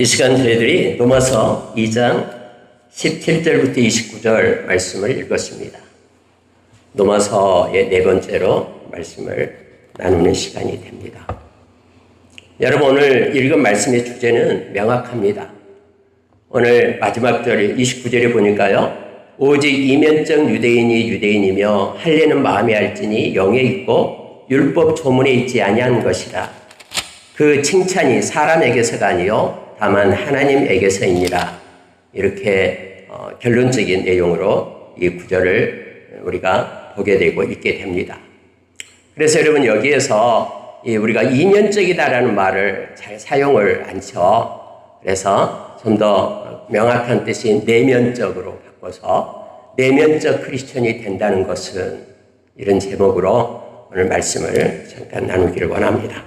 이 시간 저희들이 로마서 2장 17절부터 29절 말씀을 읽었습니다. 로마서의 네 번째로 말씀을 나누는 시간이 됩니다. 여러분, 오늘 읽은 말씀의 주제는 명확합니다. 오늘 마지막 절 29절에 보니까요, 오직 이면적 유대인이 유대인이며 할례는 마음에 할지니 영에 있고 율법 조문에 있지 아니한 것이라. 그 칭찬이 사람에게서가 아니요 다만 하나님에게서이니라. 이렇게 결론적인 내용으로 이 구절을 우리가 보게 되고 읽게 됩니다. 그래서 여러분, 여기에서 우리가 이면적이다라는 말을 잘 사용을 않죠. 그래서 좀 더 명확한 뜻인 내면적으로 바꿔서 내면적 크리스천이 된다는 것은, 이런 제목으로 오늘 말씀을 잠깐 나누기를 원합니다.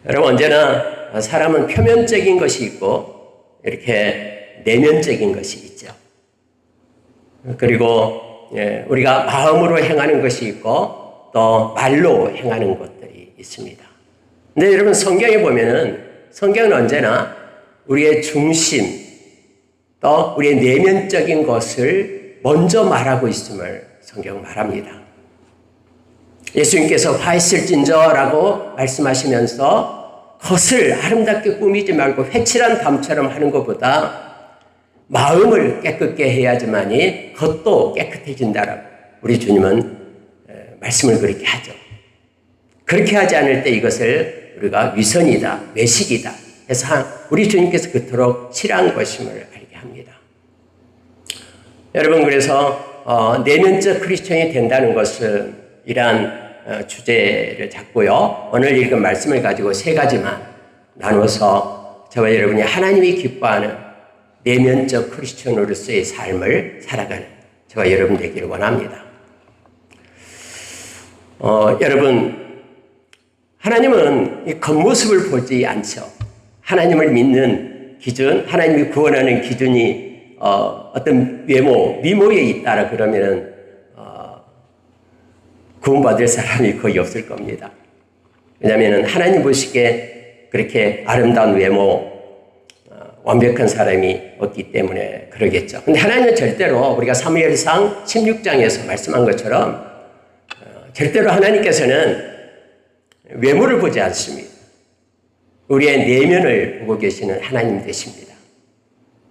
여러분, 언제나 사람은 표면적인 것이 있고 이렇게 내면적인 것이 있죠. 그리고 우리가 마음으로 행하는 것이 있고 또 말로 행하는 것들이 있습니다. 근데 여러분, 성경에 보면은 성경은 언제나 우리의 중심 또 우리의 내면적인 것을 먼저 말하고 있음을 성경은 말합니다. 예수님께서 화 있을진저라고 말씀하시면서 겉을 아름답게 꾸미지 말고 회칠한 담처럼 하는 것보다 마음을 깨끗게 해야지만이 겉도 깨끗해진다라고 우리 주님은 말씀을 그렇게 하죠. 그렇게 하지 않을 때 이것을 우리가 위선이다, 매식이다 해서 우리 주님께서 그토록 싫어한 것임을 알게 합니다. 여러분, 그래서 내면적 크리스천이 된다는 것은 이러한 주제를 잡고요, 오늘 읽은 말씀을 가지고 세 가지만 나눠서 저와 여러분이 하나님이 기뻐하는 내면적 크리스천으로서의 삶을 살아가는 저와 여러분 되기를 원합니다. 여러분, 하나님은 이 겉모습을 보지 않죠. 하나님을 믿는 기준, 하나님이 구원하는 기준이 어떤 외모, 미모에 있다라 그러면은 구원받을 사람이 거의 없을 겁니다. 왜냐하면 하나님 보시기에 그렇게 아름다운 외모, 완벽한 사람이 없기 때문에 그러겠죠. 근데 하나님은 절대로 우리가 사무엘상 16장에서 말씀한 것처럼 절대로 하나님께서는 외모를 보지 않습니다. 우리의 내면을 보고 계시는 하나님 되십니다.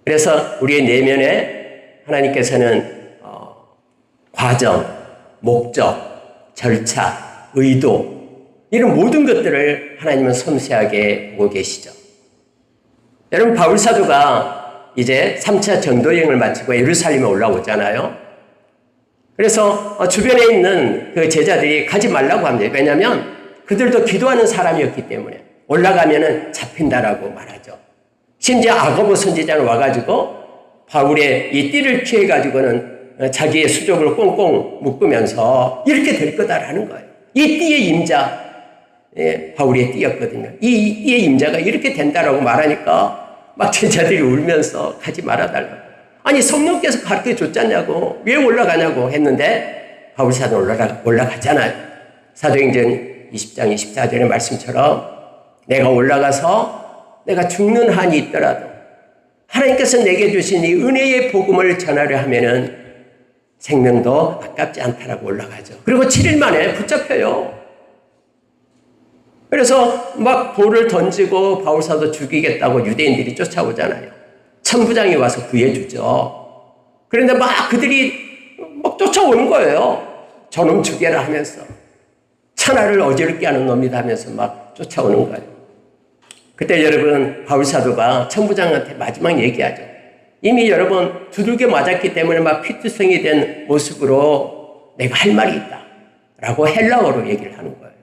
그래서 우리의 내면에 하나님께서는 과정, 목적, 절차, 의도, 이런 모든 것들을 하나님은 섬세하게 보고 계시죠. 여러분, 바울 사도가 이제 3차 전도 여행을 마치고 예루살렘에 올라오잖아요. 그래서 주변에 있는 그 제자들이 가지 말라고 합니다. 왜냐하면 그들도 기도하는 사람이었기 때문에 올라가면은 잡힌다라고 말하죠. 심지어 아고보 선지자는 와가지고 바울의 이 띠를 취해가지고는 자기의 수족을 꽁꽁 묶으면서 이렇게 될 거다라는 거예요. 이 띠의 임자, 바울의 띠였거든요. 이 띠의 임자가 이렇게 된다라고 말하니까 막 제자들이 울면서 가지 말아달라고. 아니, 성령께서 가르쳐 줬잖냐고, 왜 올라가냐고 했는데 바울 사도 올라가잖아요. 사도행전 20장 24절의 말씀처럼 내가 올라가서 내가 죽는 한이 있더라도 하나님께서 내게 주신 이 은혜의 복음을 전하려 하면은 생명도 아깝지 않다라고 올라가죠. 그리고 7일 만에 붙잡혀요. 그래서 막 돌을 던지고 바울사도 죽이겠다고 유대인들이 쫓아오잖아요. 천부장이 와서 구해주죠. 그런데 막 그들이 막 쫓아오는 거예요. 저놈 죽여라 하면서. 천하를 어지럽게 하는 놈이다 하면서 막 쫓아오는 거예요. 그때 여러분, 바울사도가 천부장한테 마지막 얘기하죠. 이미 여러분 두들겨 맞았기 때문에 막 피투성이 된 모습으로 내가 할 말이 있다 라고 헬라어로 얘기를 하는 거예요.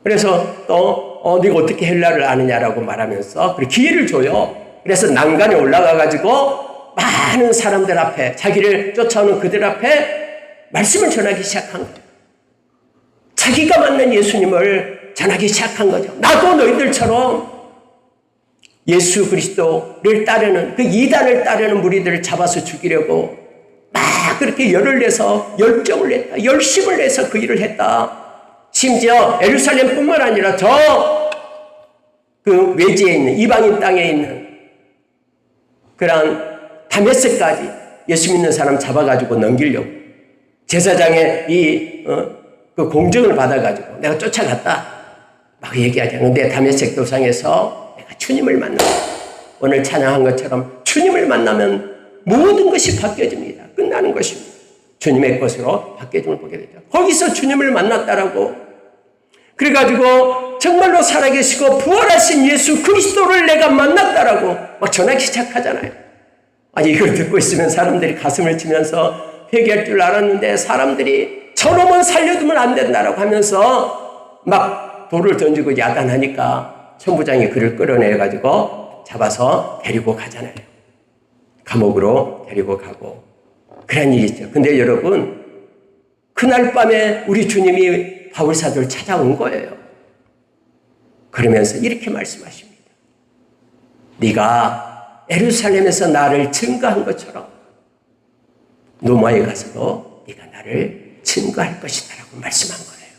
그래서 또 네가 어떻게 헬라를 아느냐라고 말하면서 기회를 줘요. 그래서 난간에 올라가가지고 많은 사람들 앞에, 자기를 쫓아오는 그들 앞에 말씀을 전하기 시작한 거예요. 자기가 만난 예수님을 전하기 시작한 거죠. 나도 너희들처럼 예수 그리스도를 따르는, 그 이단을 따르는 무리들을 잡아서 죽이려고 막 그렇게 열을 내서 열정을 냈다, 열심을 내서 그 일을 했다. 심지어 예루살렘뿐만 아니라 저 그 외지에 있는 이방인 땅에 있는 그런 다메섹까지 예수 믿는 사람 잡아가지고 넘기려고 제사장의 그 공정을 받아가지고 내가 쫓아갔다 막 얘기하죠. 근데 다메섹 도상에서 내가 주님을 만나 오늘 찬양한 것처럼 주님을 만나면 모든 것이 바뀌어집니다. 끝나는 것입니다. 주님의 것으로 바뀌어짐을 보게 되죠. 거기서 주님을 만났다라고 그래가지고 정말로 살아계시고 부활하신 예수 그리스도를 내가 만났다라고 막 전하기 시작하잖아요. 아니 이걸 듣고 있으면 사람들이 가슴을 치면서 회개할 줄 알았는데 사람들이 저놈은 살려두면 안 된다라고 하면서 막 돌을 던지고 야단하니까 천부장이 그를 끌어내가지고 잡아서 데리고 가잖아요. 감옥으로 데리고 가고 그런 일이 있죠. 근데 여러분 그날 밤에 우리 주님이 바울사도를 찾아온 거예요. 그러면서 이렇게 말씀하십니다. 네가 예루살렘에서 나를 증거한 것처럼 로마에 가서도 네가 나를 증거할 것이다 라고 말씀한 거예요.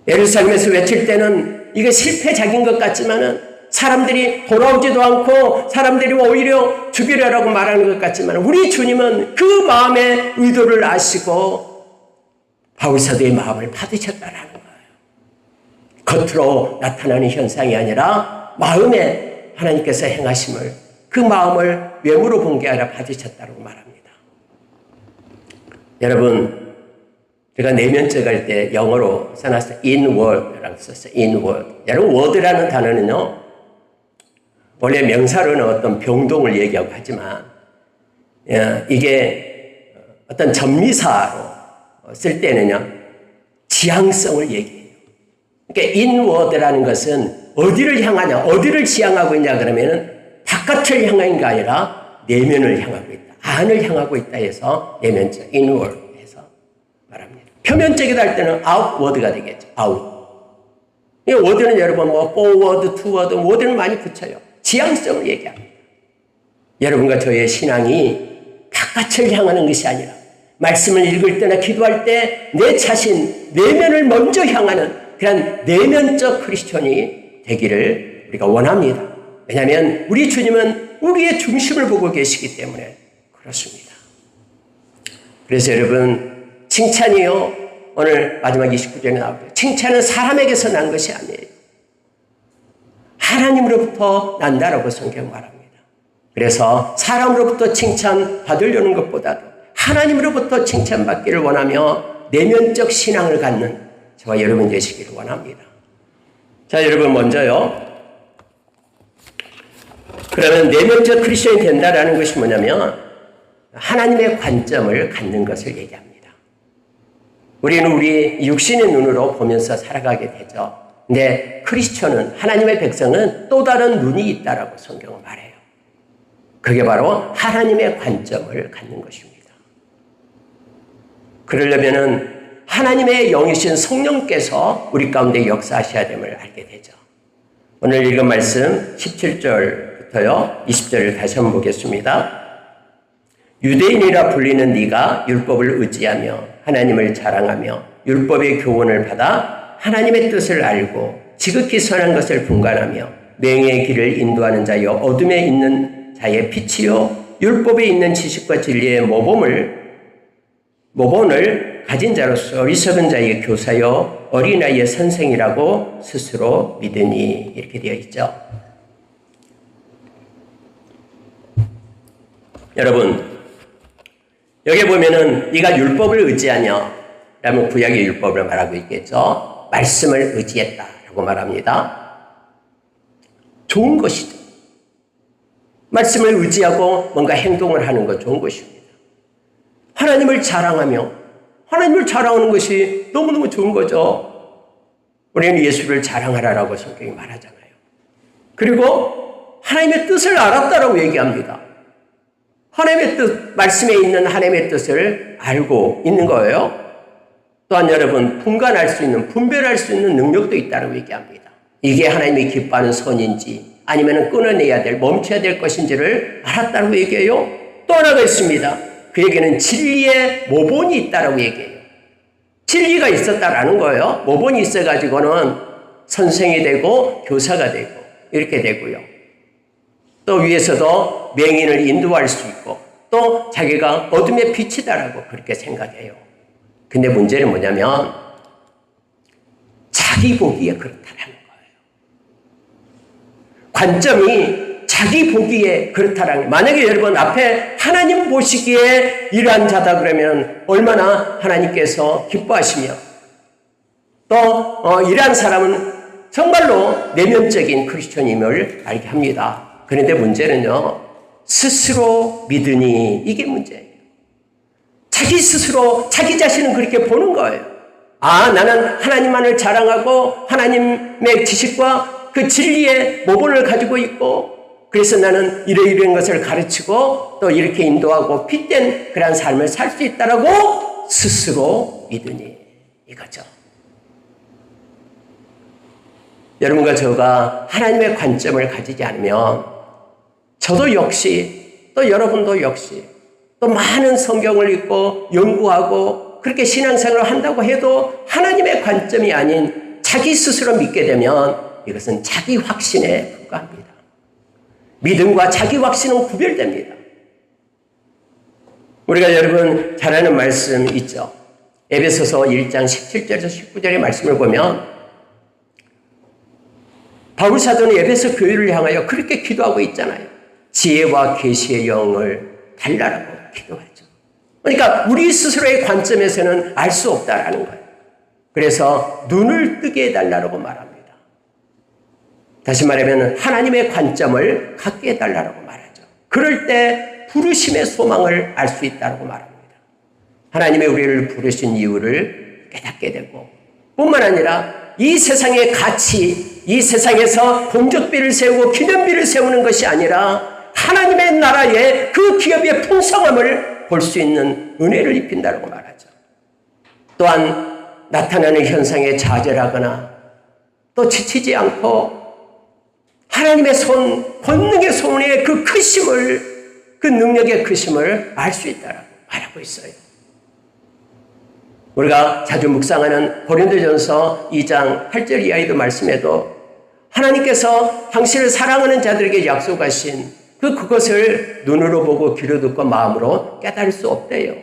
예루살렘에서 외칠 때는 이게 실패작인 것 같지만은 사람들이 돌아오지도 않고 사람들이 오히려 죽이려고 말하는 것 같지만 우리 주님은 그 마음의 의도를 아시고 바울사도의 마음을 받으셨다라는 거예요. 겉으로 나타나는 현상이 아니라 마음에 하나님께서 행하심을 그 마음을 외모로 본 게 아니라 받으셨다고 말합니다. 여러분 제가 내면적 할 때 영어로 써놨어요. inward라고 썼어요. inward. 여러분 word라는 단어는요. 원래 명사로는 어떤 병동을 얘기하고 하지만 이게 어떤 전미사로 쓸 때는요. 지향성을 얘기해요. 그러니까 inward라는 것은 어디를 향하냐, 어디를 지향하고 있냐 그러면은 바깥을 향한 게 아니라 내면을 향하고 있다. 안을 향하고 있다 해서 내면적 inward 해서 말합니다. 표면적이다 할 때는 outward가 되겠죠. out. 이 word는 여러분 뭐 forward, toward word는 많이 붙여요. 지향성을 얘기합니다. 여러분과 저의 신앙이 바깥을 향하는 것이 아니라 말씀을 읽을 때나 기도할 때 내 자신, 내면을 먼저 향하는 그런 내면적 크리스천이 되기를 우리가 원합니다. 왜냐하면 우리 주님은 우리의 중심을 보고 계시기 때문에 그렇습니다. 그래서 여러분 칭찬이요. 오늘 마지막 29절에 나오죠. 칭찬은 사람에게서 난 것이 아니에요. 하나님으로부터 난다라고 성경 말합니다. 그래서 사람으로부터 칭찬 받으려는 것보다도 하나님으로부터 칭찬받기를 원하며 내면적 신앙을 갖는 저와 여러분 되시기를 원합니다. 자, 여러분 먼저요. 그러면 내면적 크리스천이 된다라는 것이 뭐냐면 하나님의 관점을 갖는 것을 얘기합니다. 우리는 우리 육신의 눈으로 보면서 살아가게 되죠. 근데 크리스천은 하나님의 백성은 또 다른 눈이 있다라고 성경은 말해요. 그게 바로 하나님의 관점을 갖는 것입니다. 그러려면은 하나님의 영이신 성령께서 우리 가운데 역사하셔야 됨을 알게 되죠. 오늘 읽은 말씀 17절부터요 20절을 다시 한번 보겠습니다. 유대인이라 불리는 네가 율법을 의지하며 하나님을 자랑하며 율법의 교훈을 받아 하나님의 뜻을 알고 지극히 선한 것을 분간하며 맹의 길을 인도하는 자여 어둠에 있는 자의 빛이요 율법에 있는 지식과 진리의 모본을 가진 자로서 어리석은 자의 교사요 어린아이의 선생이라고 스스로 믿으니 이렇게 되어 있죠. 여러분 여기 보면은 네가 율법을 의지하냐 라면 구약의 율법을 말하고 있겠죠. 말씀을 의지했다라고 말합니다. 좋은 것이죠. 말씀을 의지하고 뭔가 행동을 하는 것 좋은 것입니다. 하나님을 자랑하며 하나님을 자랑하는 것이 너무너무 좋은 거죠. 우리는 예수를 자랑하라라고 성경이 말하잖아요. 그리고 하나님의 뜻을 알았다라고 얘기합니다. 하나님의 뜻, 말씀에 있는 하나님의 뜻을 알고 있는 거예요. 또한 여러분 분간할 수 있는, 분별할 수 있는 능력도 있다고 얘기합니다. 이게 하나님이 기뻐하는 선인지 아니면 끊어내야 될, 멈춰야 될 것인지를 알았다고 얘기해요. 또 하나가 있습니다. 그에게는 진리의 모본이 있다고 얘기해요. 진리가 있었다라는 거예요. 모본이 있어가지고는 선생이 되고 교사가 되고 이렇게 되고요. 또 위에서도 맹인을 인도할 수 있고 또 자기가 어둠의 빛이다라고 그렇게 생각해요. 근데 문제는 뭐냐면 자기 보기에 그렇다라는 거예요. 관점이 자기 보기에 그렇다라는 거예요. 만약에 여러분 앞에 하나님 보시기에 이러한 자다 그러면 얼마나 하나님께서 기뻐하시며 또 이러한 사람은 정말로 내면적인 크리스천임을 알게 합니다. 그런데 문제는요, 스스로 믿으니 이게 문제예요. 자기 스스로 자기 자신은 그렇게 보는 거예요. 아, 나는 하나님만을 자랑하고 하나님의 지식과 그 진리의 모본을 가지고 있고 그래서 나는 이러이러한 것을 가르치고 또 이렇게 인도하고 핏된 그런 삶을 살 수 있다라고 스스로 믿으니 이거죠. 여러분과 저가 하나님의 관점을 가지지 않으면 저도 역시 또 여러분도 역시 또 많은 성경을 읽고 연구하고 그렇게 신앙생활을 한다고 해도 하나님의 관점이 아닌 자기 스스로 믿게 되면 이것은 자기 확신에 불과합니다. 믿음과 자기 확신은 구별됩니다. 우리가 여러분 잘 아는 말씀 있죠. 에베소서 1장 17절에서 19절의 말씀을 보면 바울 사도는 에베소 교회를 향하여 그렇게 기도하고 있잖아요. 지혜와 계시의 영을 달라라고 기도하죠. 그러니까 우리 스스로의 관점에서는 알 수 없다라는 거예요. 그래서 눈을 뜨게 해달라고 말합니다. 다시 말하면 하나님의 관점을 갖게 해달라고 말하죠. 그럴 때 부르심의 소망을 알 수 있다고 말합니다. 하나님의 우리를 부르신 이유를 깨닫게 되고 뿐만 아니라 이 세상의 가치, 이 세상에서 공적비를 세우고 기념비를 세우는 것이 아니라 하나님의 나라의 그 기업의 풍성함을 볼 수 있는 은혜를 입힌다고 말하죠. 또한 나타나는 현상에 좌절하거나 또 지치지 않고 하나님의 손, 권능의 손의 그 크심을, 그 능력의 크심을 알 수 있다고 말하고 있어요. 우리가 자주 묵상하는 고린도전서 2장 8절 이하에도 말씀해도 하나님께서 당신을 사랑하는 자들에게 약속하신 그것을 눈으로 보고 귀로 듣고 마음으로 깨달을 수 없대요.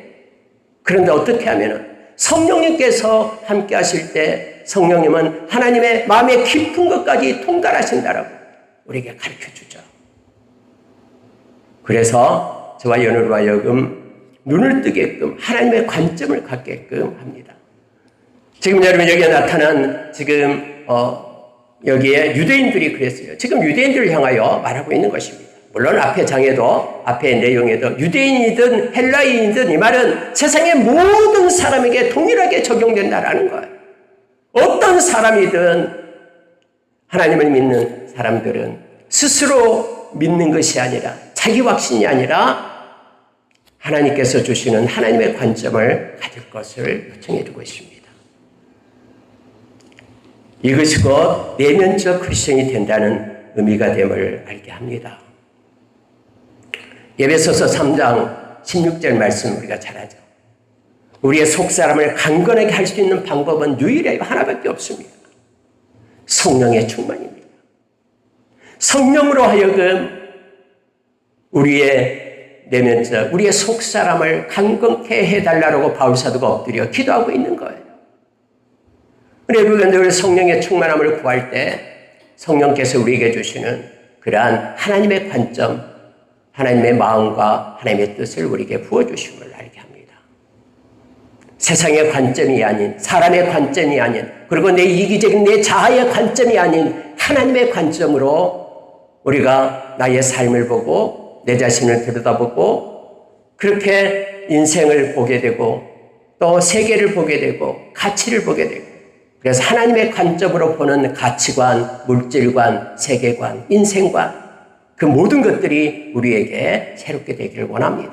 그런데 어떻게 하면은 성령님께서 함께 하실 때 성령님은 하나님의 마음의 깊은 것까지 통달하신다라고 우리에게 가르쳐 주죠. 그래서 저와 연우로 하여금 눈을 뜨게끔 하나님의 관점을 갖게끔 합니다. 지금 여러분 여기에 나타난 지금 여기에 유대인들이 그랬어요. 지금 유대인들을 향하여 말하고 있는 것입니다. 물론 앞에 장에도 앞에 내용에도 유대인이든 헬라인이든 이 말은 세상의 모든 사람에게 동일하게 적용된다라는 거예요. 어떤 사람이든 하나님을 믿는 사람들은 스스로 믿는 것이 아니라 자기 확신이 아니라 하나님께서 주시는 하나님의 관점을 가질 것을 요청해 주고 있습니다. 이것이 곧 내면적 크리스천이 된다는 의미가 됨을 알게 합니다. 에베소서 3장 16절 말씀 우리가 잘 알죠. 우리의 속사람을 강건하게 할 수 있는 방법은 유일하게 하나밖에 없습니다. 성령의 충만입니다. 성령으로 하여금 우리의 내면적, 우리의 속사람을 강건케 해달라고 바울사도가 엎드려 기도하고 있는 거예요. 우리가 늘 성령의 충만함을 구할 때 성령께서 우리에게 주시는 그러한 하나님의 관점, 하나님의 마음과 하나님의 뜻을 우리에게 부어주심을 알게 합니다. 세상의 관점이 아닌, 사람의 관점이 아닌, 그리고 내 이기적인 내 자아의 관점이 아닌 하나님의 관점으로 우리가 나의 삶을 보고 내 자신을 들여다보고 그렇게 인생을 보게 되고 또 세계를 보게 되고 가치를 보게 되고 그래서 하나님의 관점으로 보는 가치관, 물질관, 세계관, 인생관 그 모든 것들이 우리에게 새롭게 되기를 원합니다.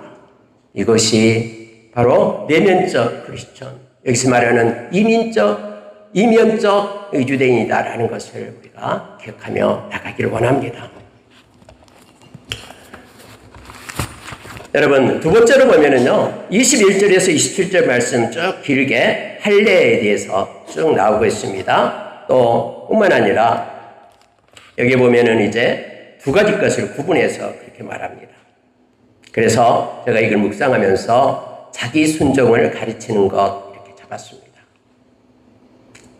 이것이 바로 내면적 크리스천, 여기서 말하는 이면적 유대인이다라는 것을 우리가 기억하며 나가기를 원합니다. 여러분, 두 번째로 보면은요, 21절에서 27절 말씀 쭉 길게 할례에 대해서 쭉 나오고 있습니다. 또 뿐만 아니라 여기 보면은 이제 두 가지 것을 구분해서 그렇게 말합니다. 그래서 제가 이걸 묵상하면서 자기 순종을 가르치는 것 이렇게 잡았습니다.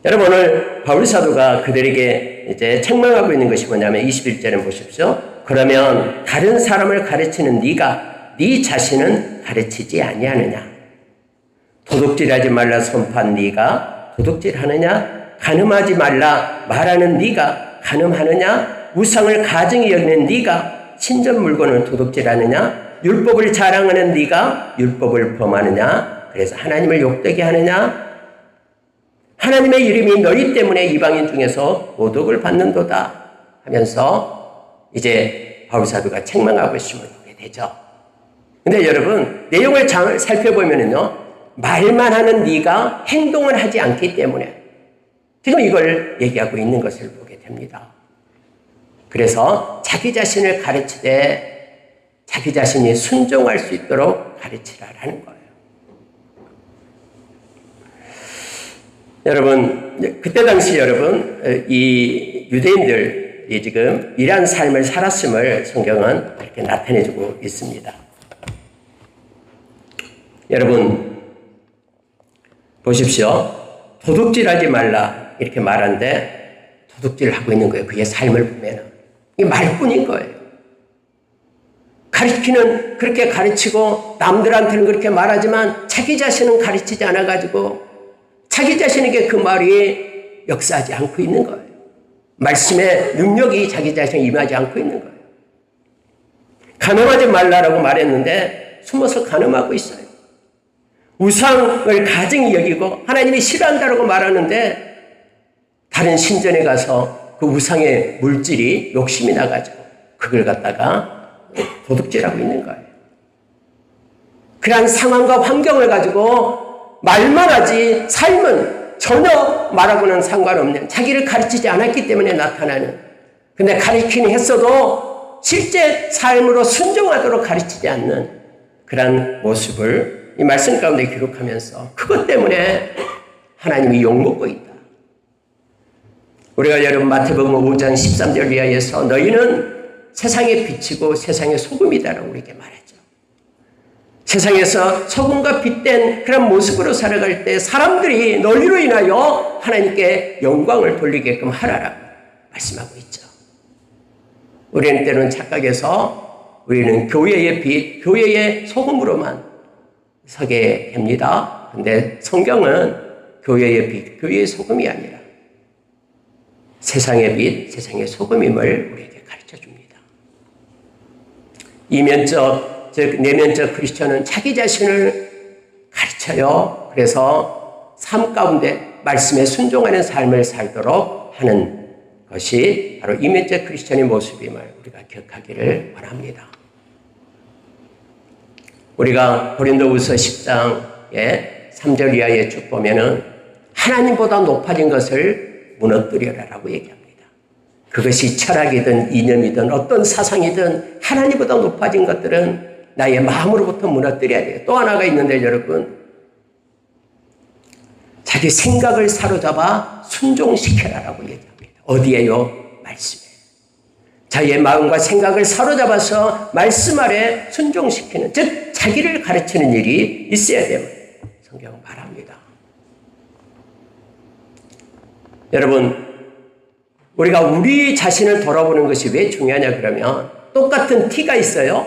여러분, 오늘 바울 사도가 그들에게 이제 책망하고 있는 것이 뭐냐면 21절에 보십시오. 그러면 다른 사람을 가르치는 네가 네 자신은 가르치지 아니하느냐? 도둑질하지 말라 선포한 네가 도둑질하느냐? 간음하지 말라 말하는 네가 간음하느냐? 우상을 가증히 여기는 네가 신전 물건을 도둑질하느냐? 율법을 자랑하는 네가 율법을 범하느냐? 그래서 하나님을 욕되게 하느냐? 하나님의 이름이 너희 때문에 이방인 중에서 모독을 받는도다 하면서 이제 바울 사도가 책망하고 있음을 보게 되죠. 근데 여러분, 내용을 잘 살펴보면요, 말만 하는 네가 행동을 하지 않기 때문에 지금 이걸 얘기하고 있는 것을 보게 됩니다. 그래서 자기 자신을 가르치되 자기 자신이 순종할 수 있도록 가르치라라는 거예요. 여러분, 그때 당시 여러분, 이 유대인들이 지금 이러한 삶을 살았음을 성경은 이렇게 나타내주고 있습니다. 여러분, 보십시오. 도둑질하지 말라 이렇게 말하는데 도둑질을 하고 있는 거예요. 그의 삶을 보면은. 이게 말뿐인 거예요. 가르치는 그렇게 가르치고 남들한테는 그렇게 말하지만 자기 자신은 가르치지 않아가지고 자기 자신에게 그 말이 역사하지 않고 있는 거예요. 말씀의 능력이 자기 자신에 임하지 않고 있는 거예요. 간음하지 말라라고 말했는데 숨어서 간음하고 있어요. 우상을 가증히 여기고 하나님이 싫어한다라고 말하는데 다른 신전에 가서 그 우상의 물질이 욕심이 나가지고 그걸 갖다가 도둑질하고 있는 거예요. 그러한 상황과 환경을 가지고 말만 하지 삶은 전혀 말하고는 상관없는, 자기를 가르치지 않았기 때문에 나타나는, 근데 가르치긴 했어도 실제 삶으로 순종하도록 가르치지 않는 그런 모습을 이 말씀 가운데 기록하면서 그것 때문에 하나님이 욕먹고 있다. 우리가 여러분 마태복음 5장 13절 이하에서 너희는 세상의 빛이고 세상의 소금이다라고 우리에게 말했죠. 세상에서 소금과 빛된 그런 모습으로 살아갈 때 사람들이 너희로 인하여 하나님께 영광을 돌리게끔 하라라고 말씀하고 있죠. 우리는 때로는 착각해서 우리는 교회의 빛, 교회의 소금으로만 서게 됩니다. 그런데 성경은 교회의 빛, 교회의 소금이 아니라 세상의 빛, 세상의 소금임을 우리에게 가르쳐 줍니다. 이면적, 즉 내면적 크리스천은 자기 자신을 가르쳐요. 그래서 삶 가운데 말씀에 순종하는 삶을 살도록 하는 것이 바로 이면적 크리스천의 모습임을 우리가 기억하기를 원합니다. 우리가 고린도후서 10장의 3절 이하에 쭉 보면은 하나님보다 높아진 것을 무너뜨려라라고 얘기합니다. 그것이 철학이든 이념이든 어떤 사상이든 하나님보다 높아진 것들은 나의 마음으로부터 무너뜨려야 돼요. 또 하나가 있는데 여러분, 자기 생각을 사로잡아 순종시켜라라고 얘기합니다. 어디에요? 말씀에. 자기의 마음과 생각을 사로잡아서 말씀 아래 순종시키는, 즉 자기를 가르치는 일이 있어야 됨을 성경은 말합니다. 여러분, 우리가 우리 자신을 돌아보는 것이 왜 중요하냐 그러면 똑같은 티가 있어요.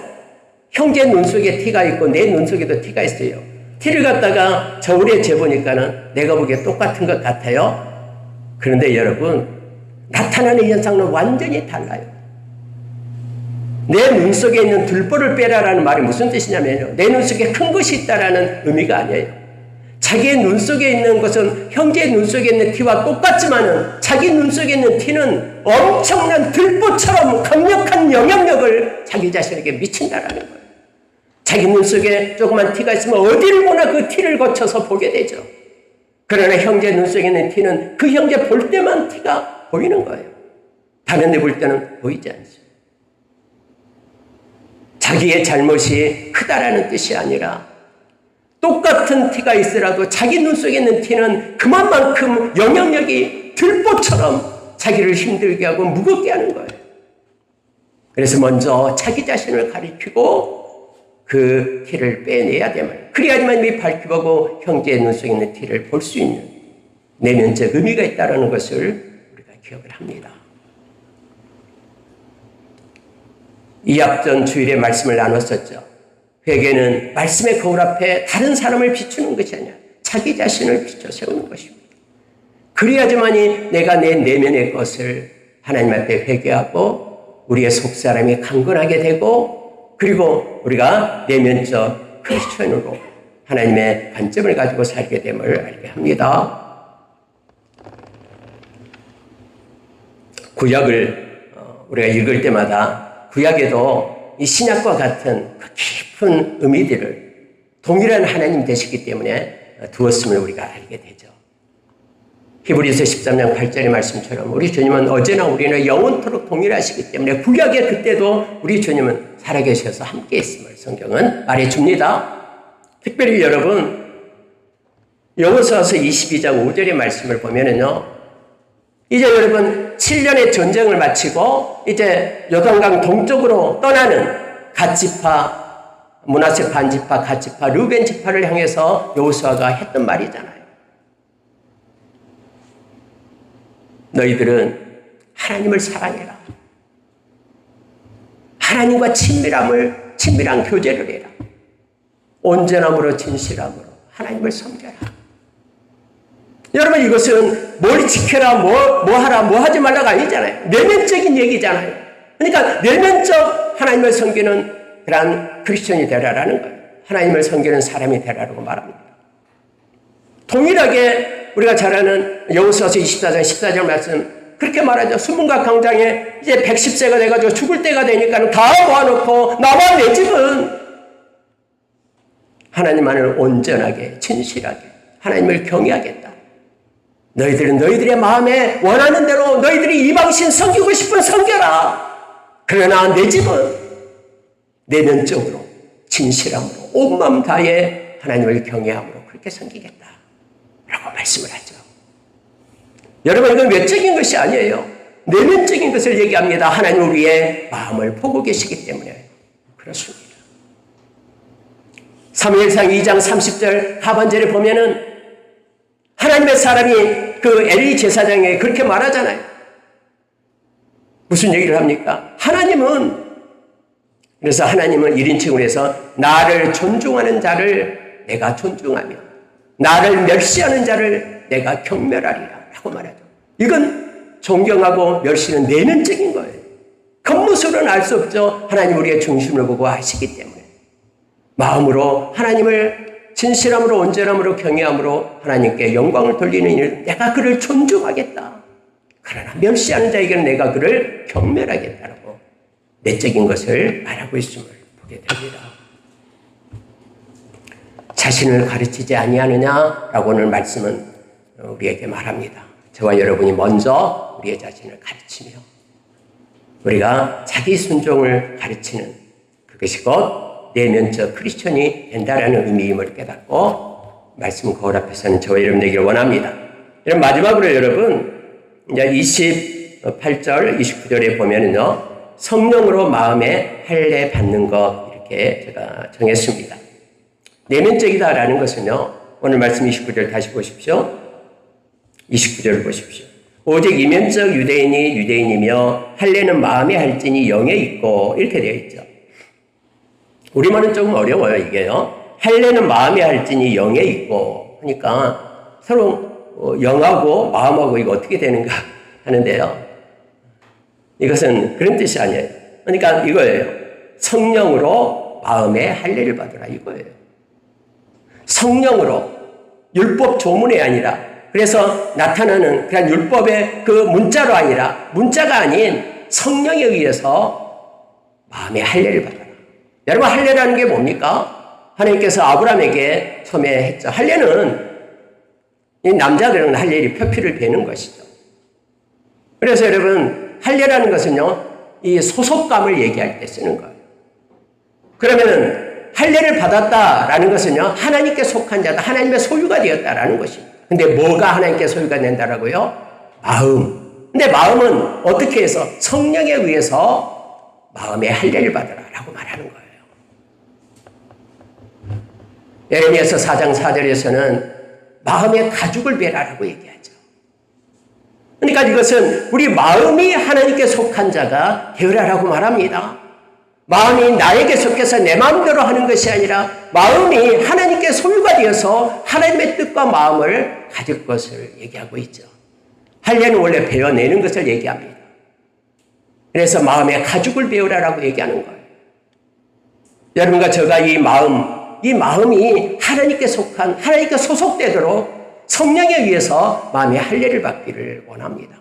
형제 눈 속에 티가 있고 내 눈 속에도 티가 있어요. 티를 갖다가 저울에 재보니까는 내가 보기에 똑같은 것 같아요. 그런데 여러분, 나타나는 현상은 완전히 달라요. 내 눈 속에 있는 들보를 빼라라는 말이 무슨 뜻이냐면요, 내 눈 속에 큰 것이 있다라는 의미가 아니에요. 자기의 눈 속에 있는 것은 형제의 눈 속에 있는 티와 똑같지만은 자기 눈 속에 있는 티는 엄청난 들보처럼 강력한 영향력을 자기 자신에게 미친다라는 거예요. 자기 눈 속에 조그만 티가 있으면 어디를 보나 그 티를 거쳐서 보게 되죠. 그러나 형제 눈 속에 있는 티는 그 형제 볼 때만 티가 보이는 거예요. 다른 데 볼 때는 보이지 않죠. 자기의 잘못이 크다라는 뜻이 아니라 똑같은 티가 있으라도 자기 눈 속에 있는 티는 그만큼 영향력이 들보처럼 자기를 힘들게 하고 무겁게 하는 거예요. 그래서 먼저 자기 자신을 가리키고 그 티를 빼내야 되면, 그래야지만 이 밝히고 형제의 눈 속에 있는 티를 볼 수 있는 내면적 의미가 있다는 것을 우리가 기억을 합니다. 이 앞전 주일에 말씀을 나눴었죠. 회개는 말씀의 거울 앞에 다른 사람을 비추는 것이 아니라 자기 자신을 비춰 세우는 것입니다. 그래야지만이 내가 내 내면의 것을 하나님 앞에 회개하고 우리의 속사람이 강건하게 되고, 그리고 우리가 내면적 크리스천으로 하나님의 관점을 가지고 살게 됨을 알게 합니다. 구약을 우리가 읽을 때마다 구약에도 이 신약과 같은 그 깊은 의미들을 동일한 하나님 되시기 때문에 두었음을 우리가 알게 되죠. 히브리서 13장 8절의 말씀처럼 우리 주님은 어제나 우리는 영원토록 동일하시기 때문에 구약의 그때도 우리 주님은 살아계셔서 함께 있음을 성경은 말해줍니다. 특별히 여러분, 여호수아서 22장 5절의 말씀을 보면은요, 이제 여러분 7년의 전쟁을 마치고 이제 요단강 동쪽으로 떠나는 갓지파, 므낫세 반지파, 갓지파, 르벤 지파를 향해서 여호수아가 했던 말이잖아요. 너희들은 하나님을 사랑해라. 하나님과 친밀한 교제를 해라. 온전함으로 진실함으로 하나님을 섬겨라. 여러분, 이것은 뭘 지켜라, 뭐 하라, 뭐 하지 말라가 아니잖아요. 내면적인 얘기잖아요. 그러니까 내면적 하나님을 섬기는 그런 크리스천이 되라라는 거예요. 하나님을 섬기는 사람이 되라라고 말합니다. 동일하게 우리가 잘 아는 여호수아서 24장 14절 말씀 그렇게 말하죠. 수문각 광장에 이제 110세가 돼가지고 죽을 때가 되니까 다 모아놓고 나와 내 집은 하나님만을 온전하게 진실하게 하나님을 경외하겠다. 너희들은 너희들의 마음에 원하는 대로 너희들이 이방신 섬기고 싶은 섬겨라. 그러나 내 집은 내면적으로 진실함으로 온 마음 다해 하나님을 경외함으로 그렇게 섬기겠다 라고 말씀을 하죠. 여러분, 이건 외적인 것이 아니에요. 내면적인 것을 얘기합니다. 하나님 우리의 마음을 보고 계시기 때문에 그렇습니다. 사무엘상 2장 30절 하반절에 보면은 하나님의 사람이 그 엘리 제사장에게 그렇게 말하잖아요. 무슨 얘기를 합니까? 그래서 하나님은 1인칭으로 해서 나를 존중하는 자를 내가 존중하며 나를 멸시하는 자를 내가 경멸하리라 라고 말하죠. 이건 존경하고 멸시는 내면적인 거예요. 겉모습으로는 알 수 없죠. 하나님 우리의 중심을 보고 아시기 때문에 마음으로 하나님을 진실함으로 온전함으로 경외함으로 하나님께 영광을 돌리는 일, 내가 그를 존중하겠다. 그러나 멸시하는 자에게는 내가 그를 경멸하겠다라고 내적인 것을 말하고 있음을 보게 됩니다. 자신을 가르치지 아니하느냐라고 오늘 말씀은 우리에게 말합니다. 저와 여러분이 먼저 우리의 자신을 가르치며 우리가 자기 순종을 가르치는 그것이 곧 내면적 크리스천이 된다라는 의미임을 깨닫고 말씀 거울 앞에서는 저와 여러분 되기를 원합니다. 여러분, 마지막으로 여러분 이제 28절 29절에 보면은요, 성령으로 마음에 할례 받는 것 이렇게 제가 정했습니다. 내면적이다라는 것은요, 오늘 말씀 29절 다시 보십시오. 29절을 보십시오. 오직 이면적 유대인이 유대인이며 할례는 마음에 할지니 영에 있고 이렇게 되어 있죠. 우리말은 조금 어려워요, 이게요. 할례는 마음에 할지니 영에 있고 하니까 서로 영하고 마음하고 이거 어떻게 되는가 하는데요. 이것은 그런 뜻이 아니에요. 그러니까 이거예요. 성령으로 마음에 할례를 받으라 이거예요. 성령으로 율법 조문이 아니라 그래서 나타나는 그런 율법의 그 문자로 아니라 문자가 아닌 성령에 의해서 마음에 할례를 받아라. 여러분, 할례라는 게 뭡니까? 하나님께서 아브라함에게 처음에 했죠. 할례는 이 남자들은 할례의 표피를 베는 것이죠. 그래서 여러분, 할례라는 것은요, 이 소속감을 얘기할 때 쓰는 거예요. 그러면은 할례를 받았다라는 것은요, 하나님께 속한 자다, 하나님의 소유가 되었다라는 것입니다. 근데 뭐가 하나님께 소유가 된다라고요? 마음. 근데 마음은 어떻게 해서 성령에 의해서 마음의 할례를 받으라라고 말하는 거예요. 예레미야서 4장 4절에서는 마음의 가죽을 베라라고 얘기하죠. 그러니까 이것은 우리 마음이 하나님께 속한 자가 되어라라고 말합니다. 마음이 나에게 속해서 내 마음대로 하는 것이 아니라 마음이 하나님께 소유가 되어서 하나님의 뜻과 마음을 가질 것을 얘기하고 있죠. 할례는 원래 베어내는 것을 얘기합니다. 그래서 마음의 가죽을 베어라라고 얘기하는 거예요. 여러분과 저가 이 마음이 하나님께 속한, 하나님께 소속되도록 성령에 의해서 마음의 할례를 받기를 원합니다.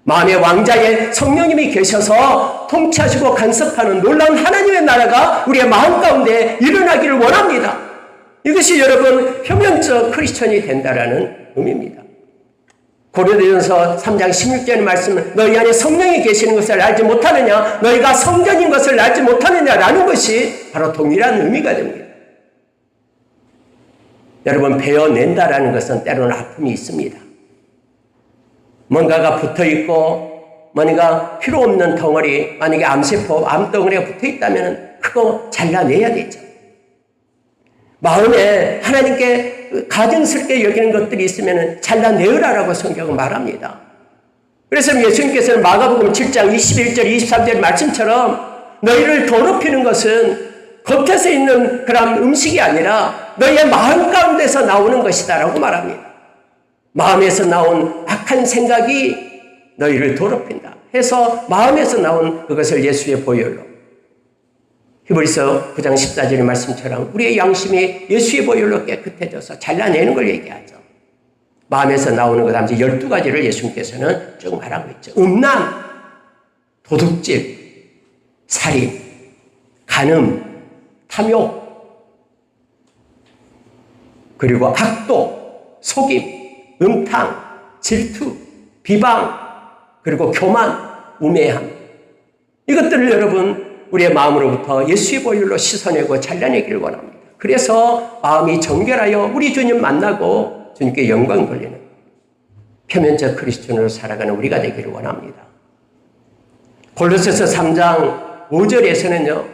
마음의 왕자에 성령님이 계셔서 통치하시고 간섭하는 놀라운 하나님의 나라가 우리의 마음 가운데 일어나기를 원합니다. 이것이 여러분 표면적 크리스천이 된다라는 의미입니다. 고린도전서 3장 16절의 말씀은 너희 안에 성령이 계시는 것을 알지 못하느냐, 너희가 성전인 것을 알지 못하느냐라는 것이 바로 동일한 의미가 됩니다. 여러분, 베어낸다라는 것은 때로는 아픔이 있습니다. 뭔가가 붙어있고 뭔가 필요 없는 덩어리, 만약에 암세포, 암덩어리가 붙어있다면 그거 잘라내야 되죠. 마음에 하나님께 가증스럽게 여기는 것들이 있으면 잘라내으라라고 성경은 말합니다. 그래서 예수님께서는 마가복음 7장 21절 23절 말씀처럼 너희를 더럽히는 것은 겉에서 있는 그런 음식이 아니라 너희의 마음 가운데서 나오는 것이다라고 말합니다. 마음에서 나온 악한 생각이 너희를 더럽힌다 해서 마음에서 나온 그것을 예수의 보혈로, 히브리서 9장 14절의 말씀처럼 우리의 양심이 예수의 보혈로 깨끗해져서 잘라내는 걸 얘기하죠. 마음에서 나오는 것 하면서 12가지를 예수님께서는 쭉 말하고 있죠. 음란, 도둑질, 살인, 간음, 탐욕, 그리고 악독, 속임, 음탕, 질투, 비방, 그리고 교만, 우매함. 이것들을 여러분 우리의 마음으로부터 예수의 보혈로 씻어내고 잘라내기를 원합니다. 그래서 마음이 정결하여 우리 주님 만나고 주님께 영광 돌리는 표면적 크리스천으로 살아가는 우리가 되기를 원합니다. 골로새서 3장 5절에서는요.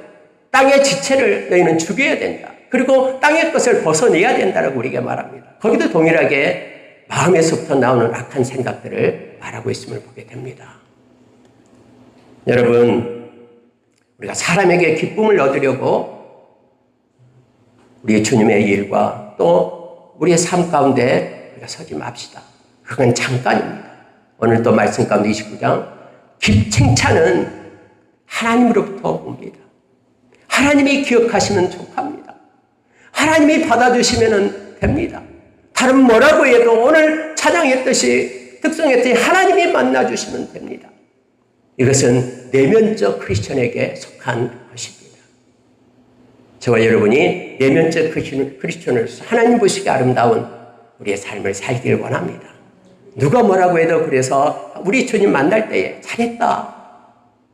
땅의 지체를 너희는 죽여야 된다. 그리고 땅의 것을 벗어내야 된다라고 우리에게 말합니다. 거기도 동일하게 마음에서부터 나오는 악한 생각들을 말하고 있음을 보게 됩니다. 여러분, 우리가 사람에게 기쁨을 얻으려고 우리 주님의 일과 또 우리의 삶 가운데 우리가 서지 맙시다. 그건 잠깐입니다. 오늘 또 말씀 가운데 29장 칭찬은 하나님으로부터 옵니다. 하나님이 기억하시면 족합니다. 하나님이 받아주시면 됩니다. 다른 뭐라고 해도 오늘 찬양했듯이 특성했듯이 하나님이 만나주시면 됩니다. 이것은 내면적 크리스천에게 속한 것입니다. 저와 여러분이 내면적 크리스천으로서 하나님 보시기에 아름다운 우리의 삶을 살기를 원합니다. 누가 뭐라고 해도 그래서 우리 주님 만날 때에 잘했다.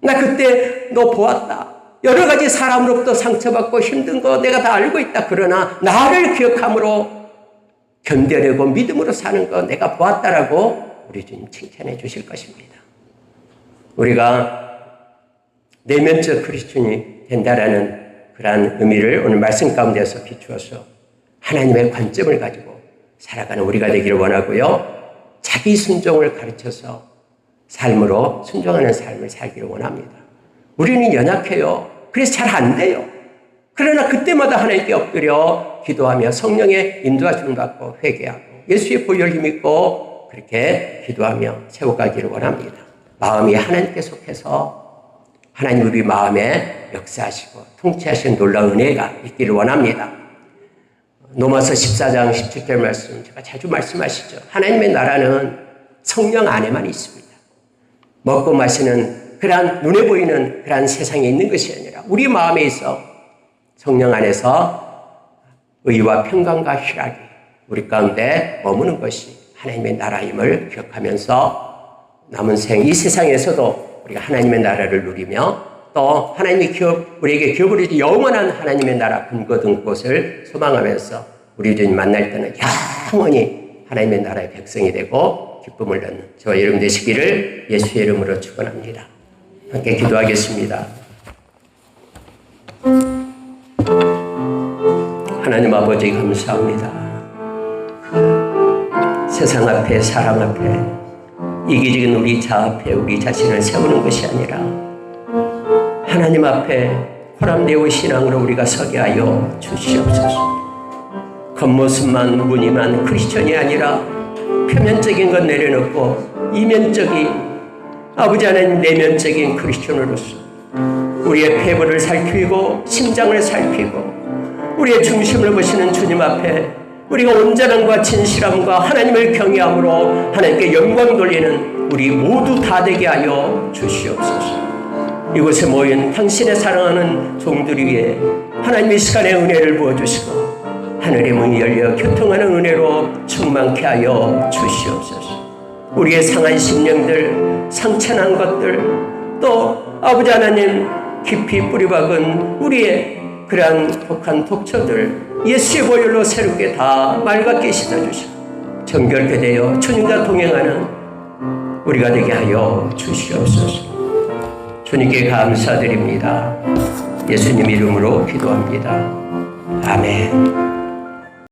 나 그때 너 보았다. 여러 가지 사람으로부터 상처받고 힘든 거 내가 다 알고 있다. 그러나 나를 기억함으로 견뎌내고 믿음으로 사는 거 내가 보았다라고 우리 주님 칭찬해 주실 것입니다. 우리가 내면적 크리스천이 된다라는 그러한 의미를 오늘 말씀 가운데서 비추어서 하나님의 관점을 가지고 살아가는 우리가 되기를 원하고요. 자기 순종을 가르쳐서 삶으로 순종하는 삶을 살기를 원합니다. 우리는 연약해요. 그래서 잘 안 돼요. 그러나 그때마다 하나님께 엎드려 기도하며 성령의 인도하심을 받고 회개하고 예수의 보혈을 힘입고 그렇게 기도하며 세워가기를 원합니다. 마음이 하나님께 속해서 하나님 우리 마음에 역사하시고 통치하시는 놀라운 은혜가 있기를 원합니다. 로마서 14장 17절 말씀 제가 자주 말씀하시죠. 하나님의 나라는 성령 안에만 있습니다. 먹고 마시는 그러한 눈에 보이는 그러한 세상에 있는 것이 아니라 우리 마음에 있어 성령 안에서 의와 평강과 희락이 우리 가운데 머무는 것이 하나님의 나라임을 기억하면서 남은 이 세상에서도 우리가 하나님의 나라를 누리며 또 하나님의 우리에게 기업을 영원한 하나님의 나라 근거든 곳을 소망하면서 우리 주님 만날 때는 영원히 하나님의 나라의 백성이 되고 기쁨을 얻는 저와 여러분 되시기를 예수의 이름으로 축원합니다. 함께 기도하겠습니다. 하나님 아버지 감사합니다. 세상 앞에 사람 앞에 이기적인 우리 자 앞에 우리 자신을 세우는 것이 아니라 하나님 앞에 호람되어 신앙으로 우리가 서게 하여 주시옵소서. 겉모습만 무늬만 크리스천이 아니라 표면적인 것 내려놓고 이면적인 아버지 하나님 내면적인 크리스천으로서 우리의 폐부를 살피고 심장을 살피고 우리의 중심을 보시는 주님 앞에 우리가 온전함과 진실함과 하나님을 경외함으로 하나님께 영광 돌리는 우리 모두 다 되게 하여 주시옵소서. 이곳에 모인 당신의 사랑하는 종들 위에 하나님의 시간의 은혜를 부어주시고 하늘의 문이 열려 교통하는 은혜로 충만케 하여 주시옵소서. 우리의 상한 심령들, 상처난 것들, 또 아버지 하나님 깊이 뿌리박은 우리의 그러한 독한 독처들 예수의 보혈로 새롭게 다 맑게 씻어주시고 정결케 되어 주님과 동행하는 우리가 되게 하여 주시옵소서. 주님께 감사드립니다. 예수님 이름으로 기도합니다. 아멘.